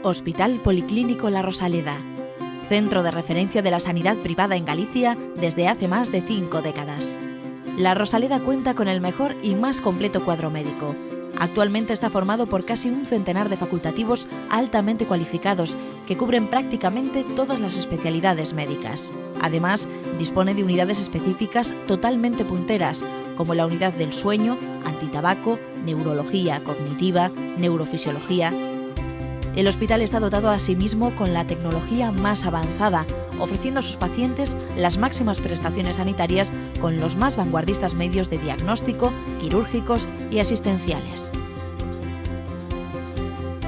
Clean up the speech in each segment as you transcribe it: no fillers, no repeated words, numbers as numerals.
Hospital Policlínico La Rosaleda, centro de referencia de la sanidad privada en Galicia desde hace más de 5 décadas. La Rosaleda cuenta con el mejor y más completo cuadro médico. Actualmente está formado por casi un centenar de facultativos altamente cualificados que cubren prácticamente todas las especialidades médicas. Además, dispone de unidades específicas totalmente punteras, como la unidad del sueño, antitabaco, neurología cognitiva, neurofisiología. El hospital está dotado asimismo con la tecnología más avanzada, ofreciendo a sus pacientes las máximas prestaciones sanitarias con los más vanguardistas medios de diagnóstico, quirúrgicos y asistenciales.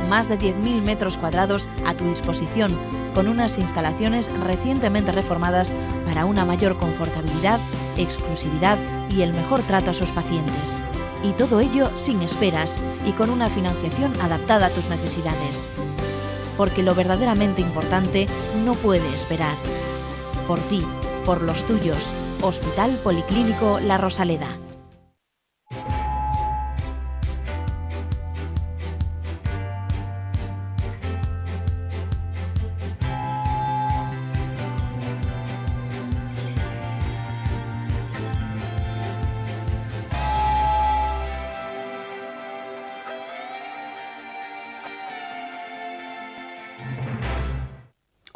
Más de 10.000 metros cuadrados a tu disposición, con unas instalaciones recientemente reformadas para una mayor confortabilidad, exclusividad y el mejor trato a sus pacientes. Y todo ello sin esperas y con una financiación adaptada a tus necesidades. Porque lo verdaderamente importante no puede esperar. Por ti, por los tuyos, Hospital Policlínico La Rosaleda.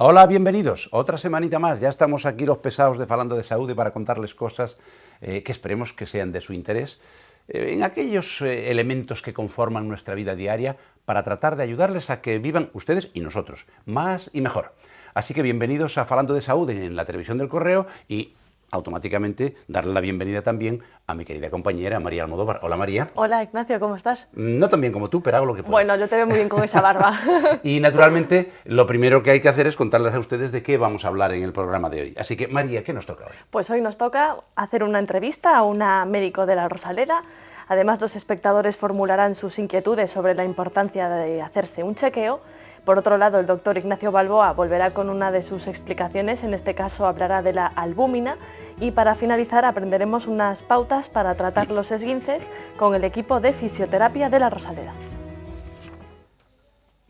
Hola, bienvenidos. Otra semanita más. Ya estamos aquí los pesados de Falando de Saúde para contarles cosas que esperemos que sean de su interés en aquellos elementos que conforman nuestra vida diaria para tratar de ayudarles a que vivan ustedes y nosotros más y mejor. Así que bienvenidos a Falando de Saúde en la televisión del Correo y automáticamente darle la bienvenida también a mi querida compañera María Almodóvar. Hola, María. Hola, Ignacio, ¿cómo estás? No tan bien como tú, pero hago lo que puedo. Bueno, yo te veo muy bien con esa barba. Y naturalmente, lo primero que hay que hacer es contarles a ustedes de qué vamos a hablar en el programa de hoy. Así que, María, ¿qué nos toca hoy? Pues hoy nos toca hacer una entrevista a una médico de La Rosaleda. Además, los espectadores formularán sus inquietudes sobre la importancia de hacerse un chequeo. Por otro lado, el doctor Ignacio Balboa volverá con una de sus explicaciones, en este caso hablará de la albúmina, y para finalizar aprenderemos unas pautas para tratar los esguinces con el equipo de fisioterapia de La Rosaleda.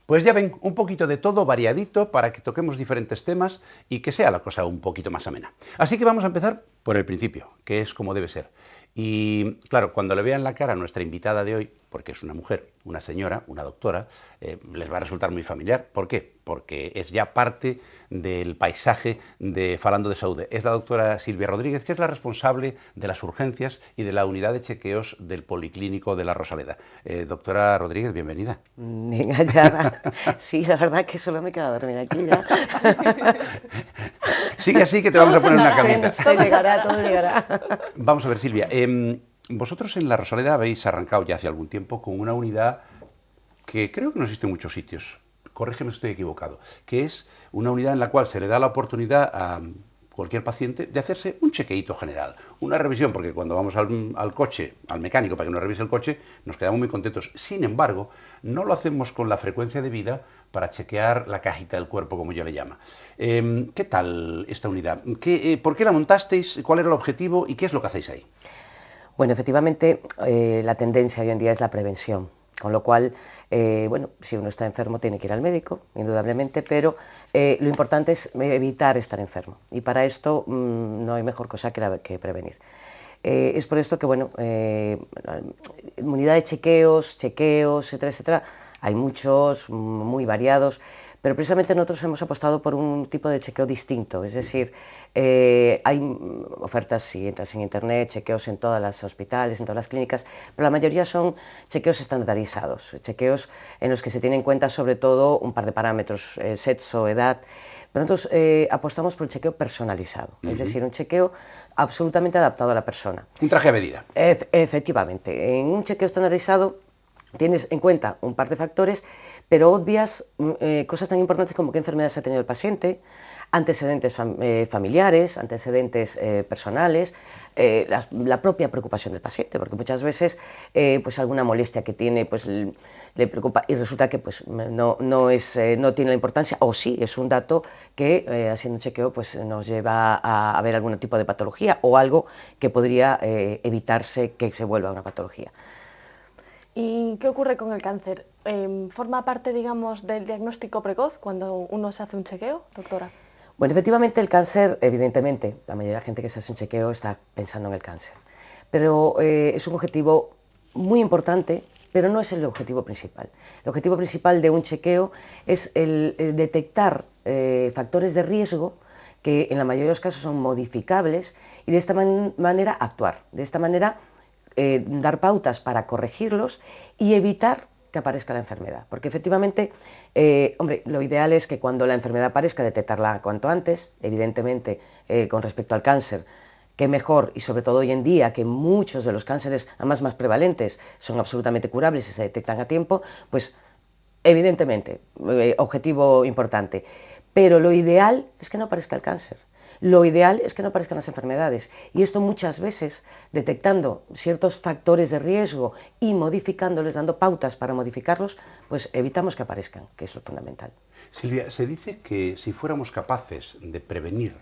Pues ya ven, un poquito de todo variadito para que toquemos diferentes temas y que sea la cosa un poquito más amena. Así que vamos a empezar por el principio, que es como debe ser. Y claro, cuando le vean la cara a nuestra invitada de hoy, porque es una mujer, una señora, una doctora, les va a resultar muy familiar. ¿Por qué? Porque es ya parte del paisaje de Falando de Saúde. Es la doctora Silvia Rodríguez, que es la responsable de las urgencias y de la unidad de chequeos del Policlínico de La Rosaleda. Doctora Rodríguez, bienvenida. Venga, ya. Sí, la verdad que solo me queda dormir aquí ya. Sigue así que te vamos a poner una camita. Se llegará, todo llegará. Vamos a ver, Silvia. Vosotros en La Rosaleda habéis arrancado ya hace algún tiempo con una unidad que creo que no existe en muchos sitios, corrígeme si estoy equivocado, que es una unidad en la cual se le da la oportunidad a cualquier paciente de hacerse un chequeíto general, una revisión, porque cuando vamos al coche, al mecánico para que nos revise el coche, nos quedamos muy contentos. Sin embargo, no lo hacemos con la frecuencia debida para chequear la cajita del cuerpo, como yo le llamo. ¿Qué tal esta unidad? ¿Por qué la montasteis? ¿Cuál era el objetivo? ¿Y qué es lo que hacéis ahí? Bueno, efectivamente, la tendencia hoy en día es la prevención, con lo cual, bueno, si uno está enfermo tiene que ir al médico, indudablemente, pero lo importante es evitar estar enfermo, y para esto no hay mejor cosa que prevenir. Es por esto que, bueno, unidad de chequeos, etcétera, etcétera, hay muchos, muy variados, pero precisamente nosotros hemos apostado por un tipo de chequeo distinto, es decir, hay ofertas, si entras en internet, chequeos en todos los hospitales, en todas las clínicas, pero la mayoría son chequeos estandarizados, chequeos en los que se tiene en cuenta sobre todo un par de parámetros, sexo, edad, pero nosotros apostamos por el chequeo personalizado, es decir, un chequeo absolutamente adaptado a la persona. Un traje a medida. Efectivamente, en un chequeo estandarizado tienes en cuenta un par de factores, pero obvias cosas tan importantes como qué enfermedades ha tenido el paciente, antecedentes familiares, antecedentes personales, la propia preocupación del paciente, porque muchas veces pues alguna molestia que tiene pues le preocupa y resulta que pues no tiene la importancia, o sí, es un dato que haciendo un chequeo pues nos lleva a ver algún tipo de patología o algo que podría evitarse que se vuelva una patología. ¿Y qué ocurre con el cáncer? ¿Forma parte, digamos, del diagnóstico precoz cuando uno se hace un chequeo, doctora? Bueno, efectivamente el cáncer, evidentemente, la mayoría de la gente que se hace un chequeo está pensando en el cáncer, pero es un objetivo muy importante, pero no es el objetivo principal. El objetivo principal de un chequeo es el detectar factores de riesgo que en la mayoría de los casos son modificables y de esta manera actuar, de esta manera dar pautas para corregirlos y evitar que aparezca la enfermedad, porque efectivamente, hombre, lo ideal es que cuando la enfermedad aparezca detectarla cuanto antes, evidentemente con respecto al cáncer, que mejor, y sobre todo hoy en día, que muchos de los cánceres, además más prevalentes, son absolutamente curables y se detectan a tiempo, pues evidentemente, objetivo importante. Pero lo ideal es que no aparezca el cáncer. Lo ideal es que no aparezcan las enfermedades. Y esto muchas veces, detectando ciertos factores de riesgo y modificándoles, dando pautas para modificarlos, pues evitamos que aparezcan, que es lo fundamental. Silvia, se dice que si fuéramos capaces de prevenir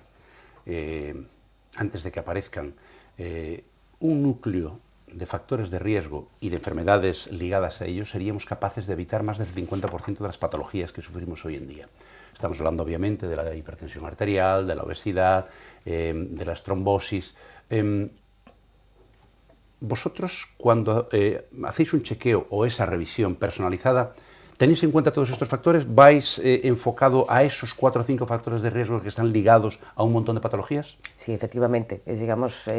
antes de que aparezcan un núcleo de factores de riesgo y de enfermedades ligadas a ellos, seríamos capaces de evitar más del 50% de las patologías que sufrimos hoy en día. Estamos hablando obviamente de la hipertensión arterial, de la obesidad, de las trombosis. Vosotros, cuando hacéis un chequeo o esa revisión personalizada, ¿tenéis en cuenta todos estos factores? ¿Vais enfocado a esos 4 o 5 factores de riesgo que están ligados a un montón de patologías? Sí, efectivamente, es, digamos,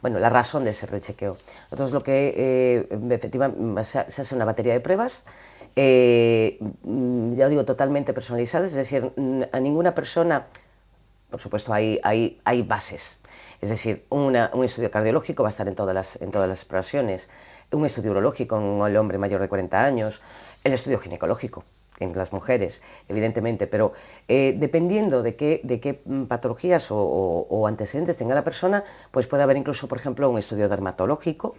bueno, la razón de ser del chequeo. Nosotros lo que, efectivamente, se hace una batería de pruebas, ya digo, totalmente personalizadas, es decir, a ninguna persona, por supuesto, hay bases. Es decir, un estudio cardiológico va a estar en todas las exploraciones, un estudio urológico en el hombre mayor de 40 años, el estudio ginecológico en las mujeres, evidentemente, pero dependiendo de qué patologías o antecedentes tenga la persona, pues puede haber incluso, por ejemplo, un estudio dermatológico,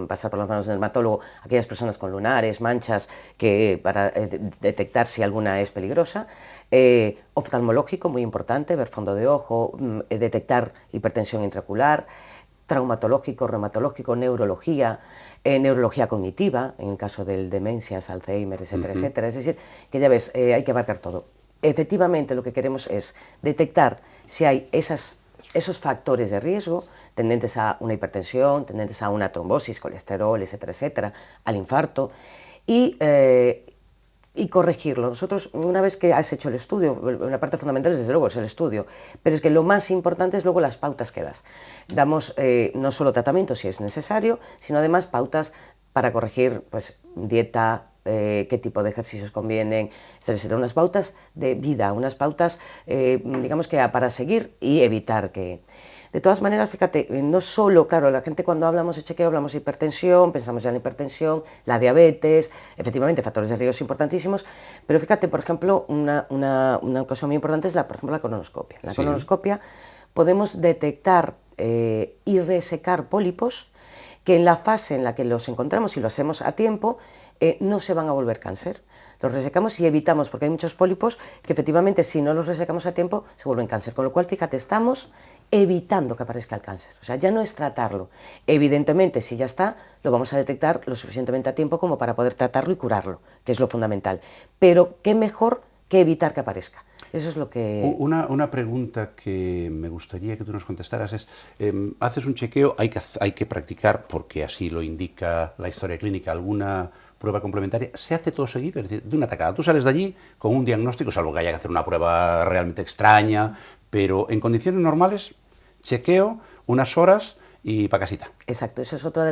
pasar por las manos del dermatólogo aquellas personas con lunares, manchas, para detectar si alguna es peligrosa, oftalmológico, muy importante, ver fondo de ojo, detectar hipertensión intraocular, traumatológico, reumatológico, neurología, neurología cognitiva, en el caso de demencias, Alzheimer, etcétera, etcétera. Es decir, que ya ves, hay que abarcar todo. Efectivamente, lo que queremos es detectar si hay esos factores de riesgo tendentes a una hipertensión, tendentes a una trombosis, colesterol, etcétera, etcétera, al infarto, y corregirlo. Nosotros, una vez que has hecho el estudio, una parte fundamental es desde luego es el estudio, pero es que lo más importante es luego las pautas que das. Damos no solo tratamiento si es necesario, sino además pautas para corregir pues, dieta, qué tipo de ejercicios convienen, etcétera, unas pautas de vida, unas pautas, digamos que para seguir y evitar que... De todas maneras, fíjate, no solo, claro, la gente cuando hablamos de chequeo hablamos de hipertensión, pensamos ya en la hipertensión, la diabetes, efectivamente factores de riesgo importantísimos, pero fíjate, por ejemplo, una cosa muy importante es, por ejemplo, la colonoscopia. En la colonoscopia podemos detectar y resecar pólipos que en la fase en la que los encontramos, si lo hacemos a tiempo, no se van a volver cáncer. Los resecamos y evitamos, porque hay muchos pólipos que efectivamente si no los resecamos a tiempo se vuelven cáncer, con lo cual, fíjate, estamos evitando que aparezca el cáncer, o sea, ya no es tratarlo. Evidentemente, si ya está, lo vamos a detectar lo suficientemente a tiempo como para poder tratarlo y curarlo, que es lo fundamental. Pero qué mejor que evitar que aparezca. Eso es lo que... Una pregunta que me gustaría que tú nos contestaras es, haces un chequeo, hay que practicar, porque así lo indica la historia clínica, alguna prueba complementaria, ¿se hace todo seguido? Es decir, de una tacada, tú sales de allí con un diagnóstico, salvo que haya que hacer una prueba realmente extraña, pero en condiciones normales, chequeo, unas horas y pa' casita. Exacto, esa es otra de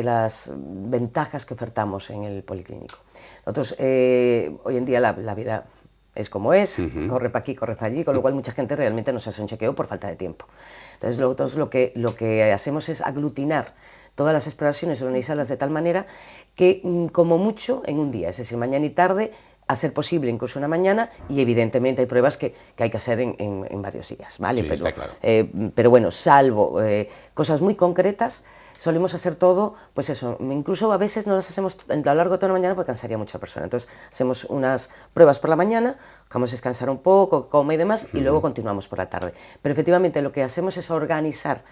las ventajas que ofertamos en el policlínico. Nosotros, hoy en día la vida es como es, corre para aquí, corre para allí, con lo cual mucha gente realmente no se hace un chequeo por falta de tiempo. Entonces nosotros lo que hacemos es aglutinar todas las exploraciones, organizarlas de tal manera que como mucho en un día, es decir, mañana y tarde, a ser posible incluso una mañana, y evidentemente hay pruebas que hay que hacer en varios días, ¿vale? Sí, pero, está claro. Pero bueno, salvo cosas muy concretas, solemos hacer todo, pues eso, incluso a veces no las hacemos a lo largo de toda la mañana porque cansaría mucho a la persona. Entonces hacemos unas pruebas por la mañana, dejamos descansar un poco, come y demás, y luego continuamos por la tarde. Pero efectivamente lo que hacemos es organizar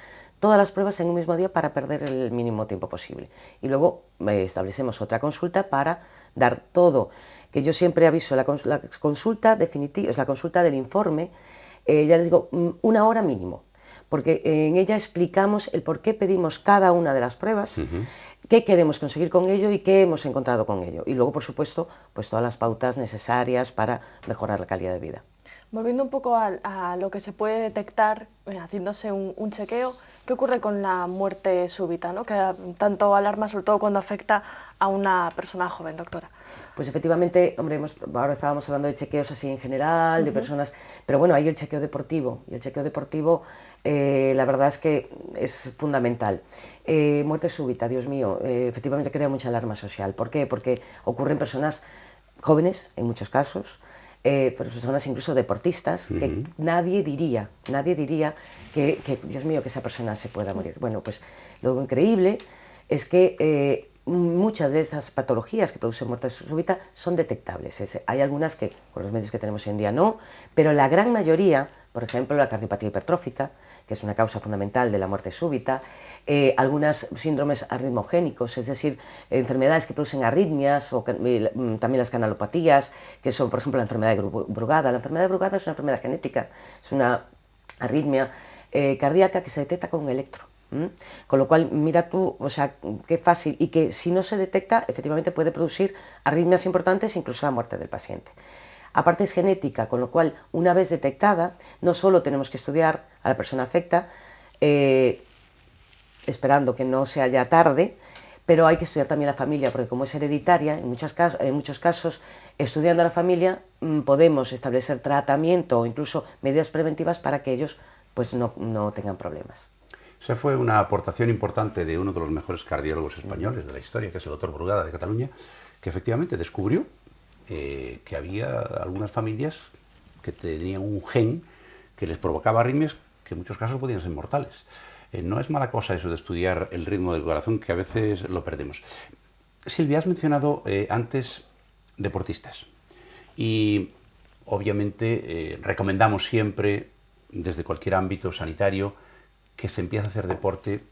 todas las pruebas en un mismo día para perder el mínimo tiempo posible. Y luego establecemos otra consulta para dar todo, que yo siempre aviso, la consulta definitiva, es la consulta del informe, ya les digo, 1 hora mínimo, porque en ella explicamos el por qué pedimos cada una de las pruebas, qué queremos conseguir con ello y qué hemos encontrado con ello. Y luego, por supuesto, pues todas las pautas necesarias para mejorar la calidad de vida. Volviendo un poco a lo que se puede detectar haciéndose un chequeo, ¿qué ocurre con la muerte súbita, ¿no? Que tanto alarma, sobre todo cuando afecta a una persona joven, doctora? Pues efectivamente, hombre, ahora estábamos hablando de chequeos así en general, de personas, pero bueno, hay el chequeo deportivo, y el chequeo deportivo la verdad es que es fundamental. Muerte súbita, Dios mío, efectivamente crea mucha alarma social. ¿Por qué? Porque ocurre en personas jóvenes, en muchos casos, personas incluso deportistas, que nadie diría que, Dios mío, que esa persona se pueda morir. Bueno, pues lo increíble es que muchas de esas patologías que producen muerte súbita son detectables. Hay algunas que con los medios que tenemos hoy en día no, pero la gran mayoría, por ejemplo, la cardiopatía hipertrófica, que es una causa fundamental de la muerte súbita, algunas síndromes arritmogénicos, es decir, enfermedades que producen arritmias, o también las canalopatías, que son, por ejemplo, la enfermedad de Brugada. La enfermedad de Brugada es una enfermedad genética, es una arritmia cardíaca que se detecta con un electro. Con lo cual, mira tú, o sea, qué fácil, y que si no se detecta, efectivamente puede producir arritmias importantes, incluso la muerte del paciente. Aparte es genética, con lo cual, una vez detectada, no solo tenemos que estudiar a la persona afecta, esperando que no sea ya tarde, pero hay que estudiar también la familia, porque como es hereditaria, en muchos casos, estudiando a la familia, podemos establecer tratamiento o incluso medidas preventivas para que ellos pues, no tengan problemas. Esa fue una aportación importante de uno de los mejores cardiólogos españoles de la historia, que es el doctor Brugada de Cataluña, que efectivamente descubrió que había algunas familias que tenían un gen que les provocaba arritmias que en muchos casos podían ser mortales. No es mala cosa eso de estudiar el ritmo del corazón, que a veces lo perdemos. Silvia, has mencionado antes deportistas y obviamente recomendamos siempre, desde cualquier ámbito sanitario, que se empiece a hacer deporte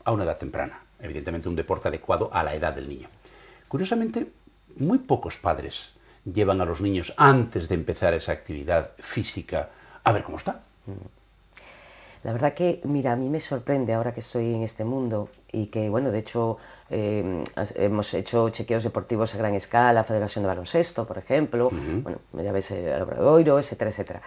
a una edad temprana, evidentemente un deporte adecuado a la edad del niño. Curiosamente, muy pocos padres llevan a los niños antes de empezar esa actividad física a ver cómo está. La verdad que, mira, a mí me sorprende ahora que estoy en este mundo y que, bueno, de hecho, hemos hecho chequeos deportivos a gran escala, Federación de Baloncesto, por ejemplo, bueno, ya ves, el Obradoiro, etcétera, etcétera.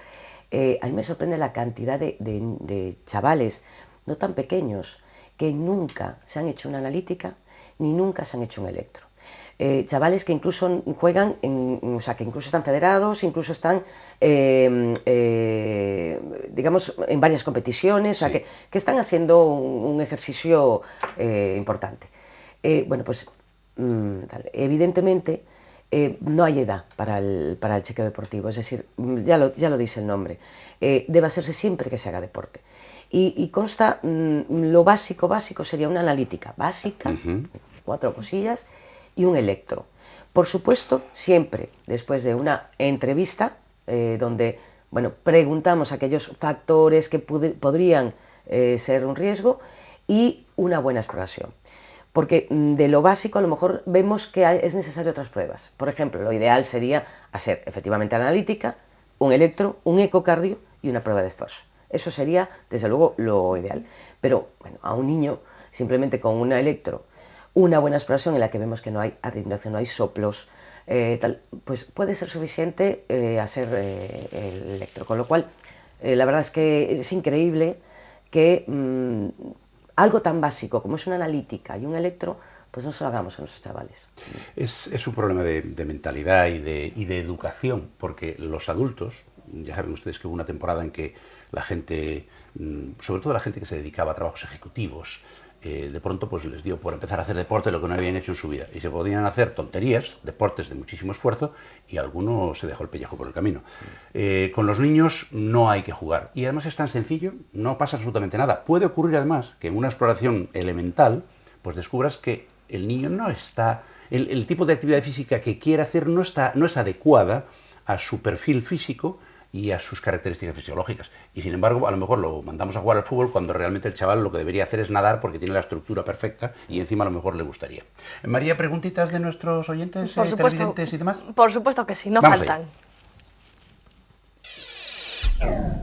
A mí me sorprende la cantidad de chavales, no tan pequeños, que nunca se han hecho una analítica ni nunca se han hecho un electro. Chavales que incluso juegan, o sea, que incluso están federados, incluso están, digamos, en varias competiciones, sí. O sea, que están haciendo un ejercicio importante. Bueno, pues, evidentemente, no hay edad para el chequeo deportivo, es decir, ya lo dice el nombre, debe hacerse siempre que se haga deporte. Y consta, lo básico sería una analítica básica, 4 cosillas, y un electro. Por supuesto, siempre después de una entrevista, donde, bueno, preguntamos aquellos factores que podrían ser un riesgo, y una buena exploración. Porque de lo básico a lo mejor vemos que es necesario otras pruebas. Por ejemplo, lo ideal sería hacer efectivamente la analítica, un electro, un ecocardio y una prueba de esfuerzo. Eso sería, desde luego, lo ideal. Pero, bueno, a un niño, simplemente con una electro, una buena exploración en la que vemos que no hay arritmia, no hay soplos, pues puede ser suficiente hacer el electro. Con lo cual, la verdad es que es increíble que algo tan básico como es una analítica y un electro, pues no se lo hagamos a nuestros chavales. Es un problema de mentalidad y de educación, porque los adultos, ya saben ustedes que hubo una temporada en que la gente, sobre todo la gente que se dedicaba a trabajos ejecutivos, de pronto pues les dio por empezar a hacer deporte lo que no habían hecho en su vida, y se podían hacer tonterías, deportes de muchísimo esfuerzo, y alguno se dejó el pellejo por el camino. Con los niños no hay que jugar, y además es tan sencillo, no pasa absolutamente nada. Puede ocurrir además que en una exploración elemental pues descubras que el niño no está, el tipo de actividad física que quiere hacer no es adecuada a su perfil físico, y a sus características fisiológicas. Y sin embargo, a lo mejor lo mandamos a jugar al fútbol cuando realmente el chaval lo que debería hacer es nadar porque tiene la estructura perfecta y encima a lo mejor le gustaría. María, ¿preguntitas de nuestros oyentes, televidentes y demás? Por supuesto que sí, no Vamos faltan. allá.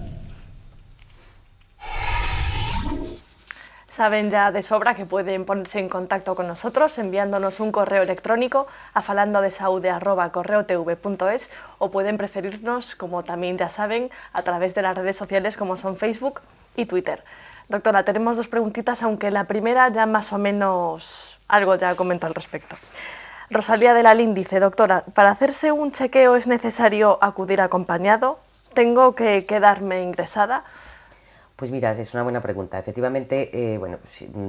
Saben ya de sobra que pueden ponerse en contacto con nosotros enviándonos un correo electrónico a falandodesaude@correotv.es o pueden preferirnos, como también ya saben, a través de las redes sociales como son Facebook y Twitter. Doctora, tenemos dos preguntitas, aunque la primera ya más o menos algo ya comento al respecto. Rosalía de la Lin dice, doctora, ¿para hacerse un chequeo es necesario acudir acompañado? ¿Tengo que quedarme ingresada? Pues mira, es una buena pregunta. Efectivamente, bueno,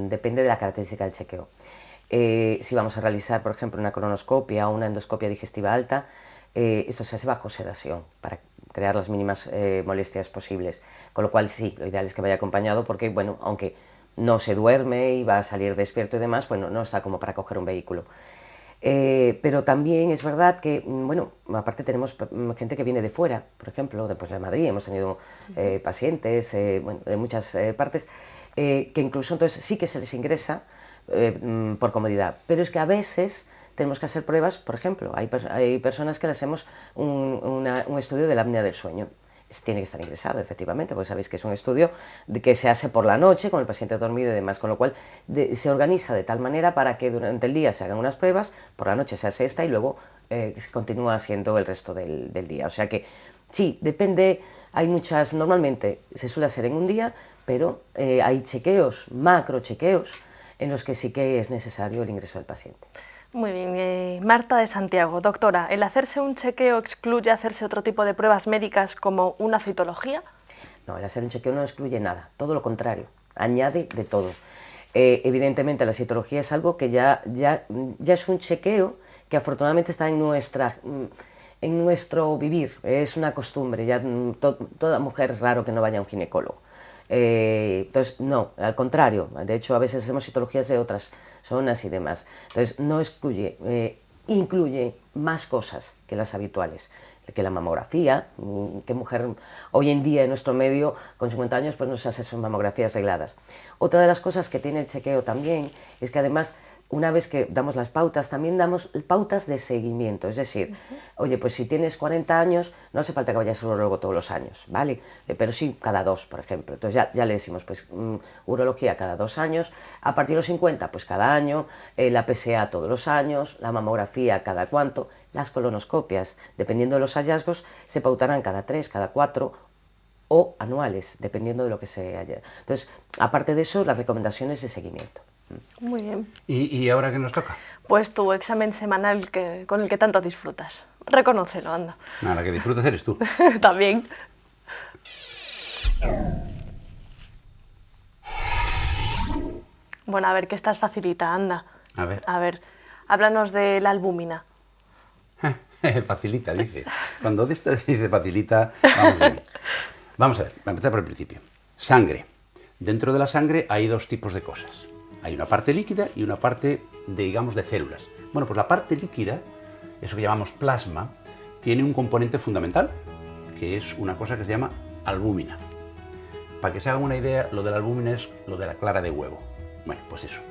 depende de la característica del chequeo. Si vamos a realizar, por ejemplo, una colonoscopia o una endoscopia digestiva alta, esto se hace bajo sedación para crear las mínimas molestias posibles. Con lo cual, sí, lo ideal es que vaya acompañado porque, bueno, aunque no se duerme y va a salir despierto y demás, bueno, no está como para coger un vehículo. Pero también es verdad que, bueno, aparte tenemos gente que viene de fuera, por ejemplo, de Madrid, hemos tenido pacientes bueno, de muchas partes, que incluso entonces sí que se les ingresa por comodidad, pero es que a veces tenemos que hacer pruebas, por ejemplo, hay personas que le hacemos un estudio de la apnea del sueño. Tiene que estar ingresado, efectivamente, porque sabéis que es un estudio que se hace por la noche, con el paciente dormido y demás, con lo cual se organiza de tal manera para que durante el día se hagan unas pruebas, por la noche se hace esta y luego se continúa haciendo el resto del día. O sea que sí, depende, hay muchas, normalmente se suele hacer en un día, pero hay chequeos, macro chequeos, en los que sí que es necesario el ingreso del paciente. Muy bien, Marta de Santiago. Doctora, ¿el hacerse un chequeo excluye hacerse otro tipo de pruebas médicas como una citología? No, el hacer un chequeo no excluye nada, todo lo contrario, añade de todo. Evidentemente la citología es algo que ya es un chequeo que afortunadamente está en nuestro vivir, es una costumbre, ya toda mujer es raro que no vaya a un ginecólogo. Entonces, no, al contrario, de hecho a veces hacemos citologías de otras zonas y demás. Entonces, no excluye, incluye más cosas que las habituales, que la mamografía, que mujer hoy en día en nuestro medio con 50 años pues no se hace sus mamografías regladas. Otra de las cosas que tiene el chequeo también es que además una vez que damos las pautas, también damos pautas de seguimiento, es decir, oye, pues si tienes 40 años, no hace falta que vayas al urólogo todos los años, ¿vale? Pero sí cada 2, por ejemplo. Entonces ya le decimos, pues urología cada 2 años, a partir de los 50, pues cada año, la PSA todos los años, la mamografía cada cuánto, las colonoscopias, dependiendo de los hallazgos, se pautarán cada 3, cada 4 o anuales, dependiendo de lo que se haya. Entonces, aparte de eso, las recomendaciones de seguimiento. Muy bien. ¿Y ahora qué nos toca? Pues tu examen semanal con el que tanto disfrutas. Reconócelo, anda. Nada, la que disfrutas eres tú. También. Bueno, a ver, que estás facilita, anda. A ver. A ver, háblanos de la albúmina. Facilita, dice. Cuando de esta dice facilita, vamos bien. Vamos a ver, vamos a empezar por el principio. Sangre. Dentro de la sangre hay dos tipos de cosas. Hay una parte líquida y una parte, digamos, de células. Bueno, pues la parte líquida, eso que llamamos plasma, tiene un componente fundamental, que es una cosa que se llama albúmina. Para que se hagan una idea, lo de la albúmina es lo de la clara de huevo. Bueno, pues eso.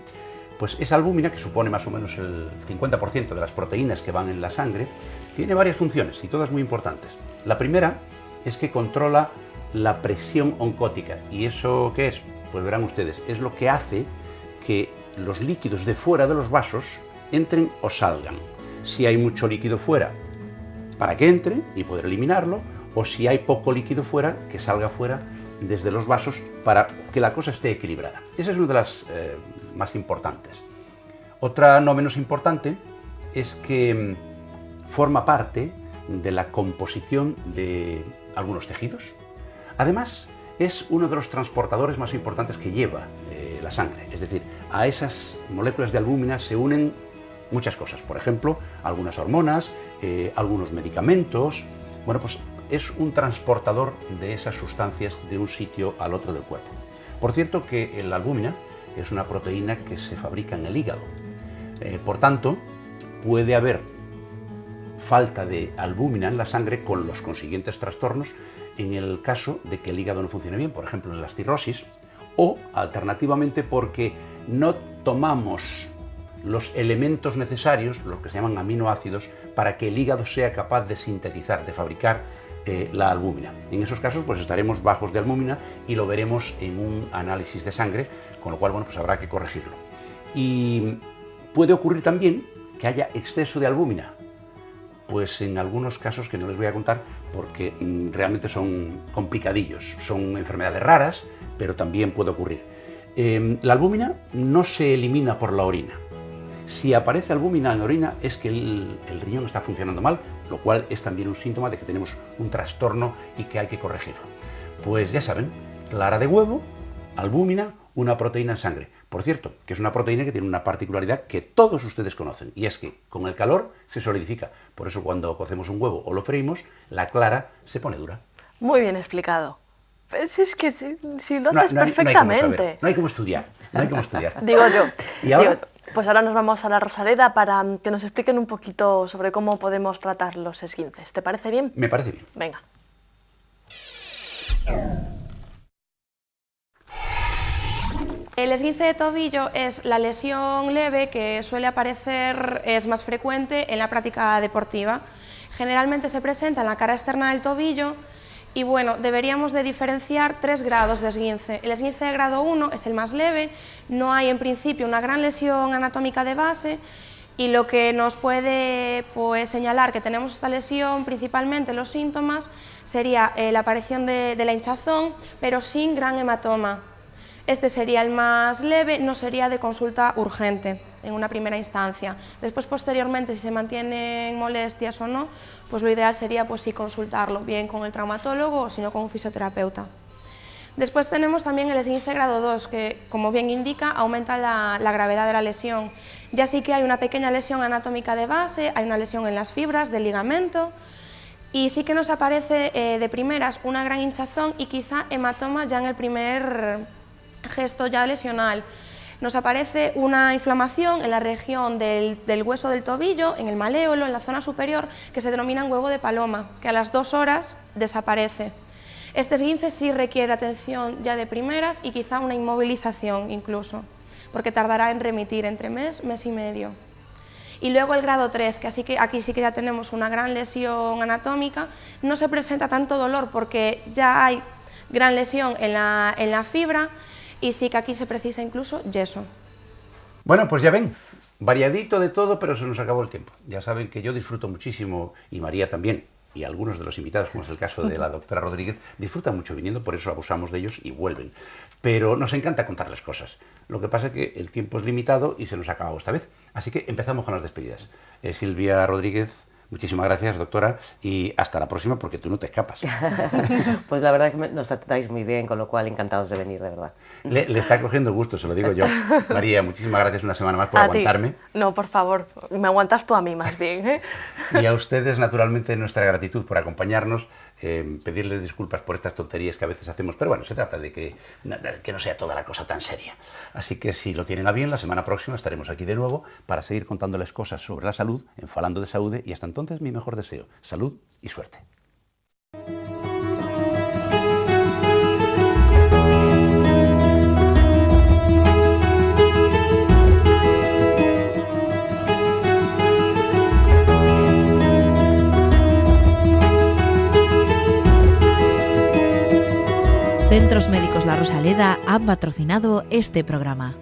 Pues esa albúmina, que supone más o menos el 50% de las proteínas que van en la sangre, tiene varias funciones y todas muy importantes. La primera es que controla la presión oncótica. ¿Y eso qué es? Pues verán ustedes, es lo que hace que los líquidos de fuera de los vasos entren o salgan. Si hay mucho líquido fuera, para que entre y poder eliminarlo, o si hay poco líquido fuera, que salga fuera desde los vasos para que la cosa esté equilibrada. Esa es una de las más importantes. Otra no menos importante es que forma parte de la composición de algunos tejidos. Además, es uno de los transportadores más importantes que lleva la sangre. Es decir, a esas moléculas de albúmina se unen muchas cosas. Por ejemplo, algunas hormonas, algunos medicamentos. Bueno, pues es un transportador de esas sustancias de un sitio al otro del cuerpo. Por cierto que la albúmina es una proteína que se fabrica en el hígado. Por tanto, puede haber falta de albúmina en la sangre con los consiguientes trastornos en el caso de que el hígado no funcione bien, por ejemplo en la cirrosis, o alternativamente porque no tomamos los elementos necesarios, los que se llaman aminoácidos, para que el hígado sea capaz de sintetizar, de fabricar la albúmina. En esos casos pues estaremos bajos de albúmina y lo veremos en un análisis de sangre, con lo cual bueno, pues habrá que corregirlo. Y puede ocurrir también que haya exceso de albúmina, pues en algunos casos que no les voy a contar porque realmente son complicadillos, son enfermedades raras, pero también puede ocurrir. La albúmina no se elimina por la orina. Si aparece albúmina en la orina es que el riñón está funcionando mal, lo cual es también un síntoma de que tenemos un trastorno y que hay que corregirlo. Pues ya saben, clara de huevo, albúmina, una proteína en sangre. Por cierto, que es una proteína que tiene una particularidad que todos ustedes conocen, y es que con el calor se solidifica. Por eso cuando cocemos un huevo o lo freímos, la clara se pone dura. Muy bien explicado. Pues es que si lo haces perfectamente. No hay como estudiar, no hay como estudiar. Digo yo. ¿Y ahora? Pues ahora nos vamos a la Rosaleda para que nos expliquen un poquito sobre cómo podemos tratar los esguinces. ¿Te parece bien? Me parece bien. Venga. El esguince de tobillo es la lesión leve que suele aparecer, es más frecuente en la práctica deportiva. Generalmente se presenta en la cara externa del tobillo y bueno, deberíamos de diferenciar 3 grados de esguince. El esguince de grado 1 es el más leve, no hay en principio una gran lesión anatómica de base y lo que nos puede señalar que tenemos esta lesión, principalmente los síntomas, sería la aparición de la hinchazón, pero sin gran hematoma. Este sería el más leve, no sería de consulta urgente en una primera instancia. Después, posteriormente, si se mantienen molestias o no, pues lo ideal sería sí consultarlo, bien con el traumatólogo o si no con un fisioterapeuta. Después tenemos también el esguince grado 2, que como bien indica, aumenta la gravedad de la lesión. Ya sí que hay una pequeña lesión anatómica de base, hay una lesión en las fibras del ligamento, y sí que nos aparece de primeras una gran hinchazón y quizá hematoma ya en el primer gesto ya lesional. Nos aparece una inflamación en la región del hueso del tobillo, en el maléolo, en la zona superior, que se denomina huevo de paloma, que a las 2 horas desaparece. Este esguince sí requiere atención ya de primeras y quizá una inmovilización incluso, porque tardará en remitir entre mes y medio. Y luego el grado 3, que aquí sí que ya tenemos una gran lesión anatómica, no se presenta tanto dolor porque ya hay gran lesión en la fibra, y sí que aquí se precisa incluso yeso. Bueno, pues ya ven, variadito de todo, pero se nos acabó el tiempo. Ya saben que yo disfruto muchísimo, y María también, y algunos de los invitados, como es el caso de la doctora Rodríguez, disfrutan mucho viniendo, por eso abusamos de ellos y vuelven. Pero nos encanta contarles cosas. Lo que pasa es que el tiempo es limitado y se nos ha acabado esta vez. Así que empezamos con las despedidas. Silvia Rodríguez, muchísimas gracias, doctora, y hasta la próxima, porque tú no te escapas. Pues la verdad es que nos tratáis muy bien, con lo cual encantados de venir, de verdad. Le está cogiendo gusto, se lo digo yo. María, muchísimas gracias una semana más por aguantarme. Ti. No, por favor, me aguantas tú a mí más bien, ¿eh? Y a ustedes, naturalmente, nuestra gratitud por acompañarnos, pedirles disculpas por estas tonterías que a veces hacemos, pero bueno, se trata de que no sea toda la cosa tan seria. Así que si lo tienen a bien, la semana próxima estaremos aquí de nuevo para seguir contándoles cosas sobre la salud, en Falando de Saúde, y hasta entonces mi mejor deseo, salud y suerte. Centros Médicos La Rosaleda han patrocinado este programa.